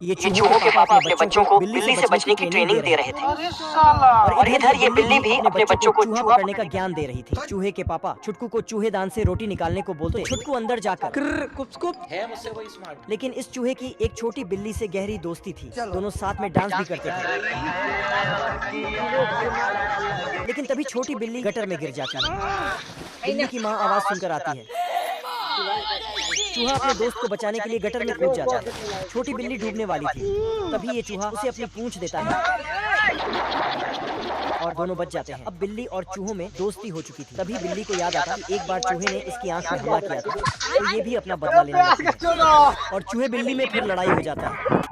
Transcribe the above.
ये चूहों के पापा अपने बच्चों को बिल्ली से बचने की ट्रेनिंग दे रहे थे। अरे साला। और इधर ये बिल्ली भी अपने बच्चों को चूहा पकड़ने का ज्ञान दे रही थी। चूहे के पापा छुटकू को चूहेदान से रोटी निकालने को बोलते। छुटकू अंदर जाकर है मुझसे वही स्मार्ट। लेकिन इस चूहे की एक छोटी बिल्ली से गहरी दोस्ती थी। दोनों साथ में डांस भी करते थे। लेकिन तभी छोटी बिल्ली गटर में गिर जाती है। बिल्ली की माँ आवाज सुनकर आती है। चूहा अपने दोस्त को बचाने के लिए गटर में कूद जाता है। छोटी बिल्ली डूबने वाली थी। तभी ये चूहा उसे अपनी पूंछ देता है और दोनों बच जाते हैं। अब बिल्ली और चूहों में दोस्ती हो चुकी थी। तभी बिल्ली को याद आता कि एक बार चूहे ने इसकी आंख में हमला किया था, तो ये भी अपना बदला लेने लगती है और चूहे बिल्ली में फिर लड़ाई हो जाता है।